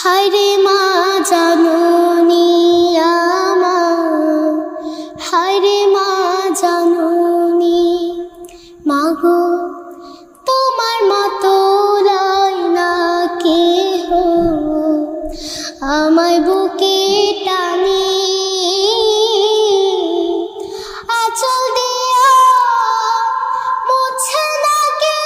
হায়রে মা জাননী আমার, হায়রে মা জাননী, মাগো তোমার মতো লয় না কেহ আমায় বুকে টানি, আঁচল দিয়া মুছে না কে,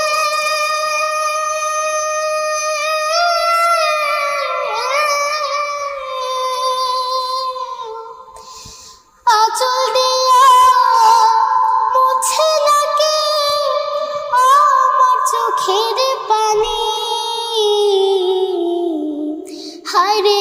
আঁচল দিয়া মুছে না কে আমার চোখের পানি। হায়রে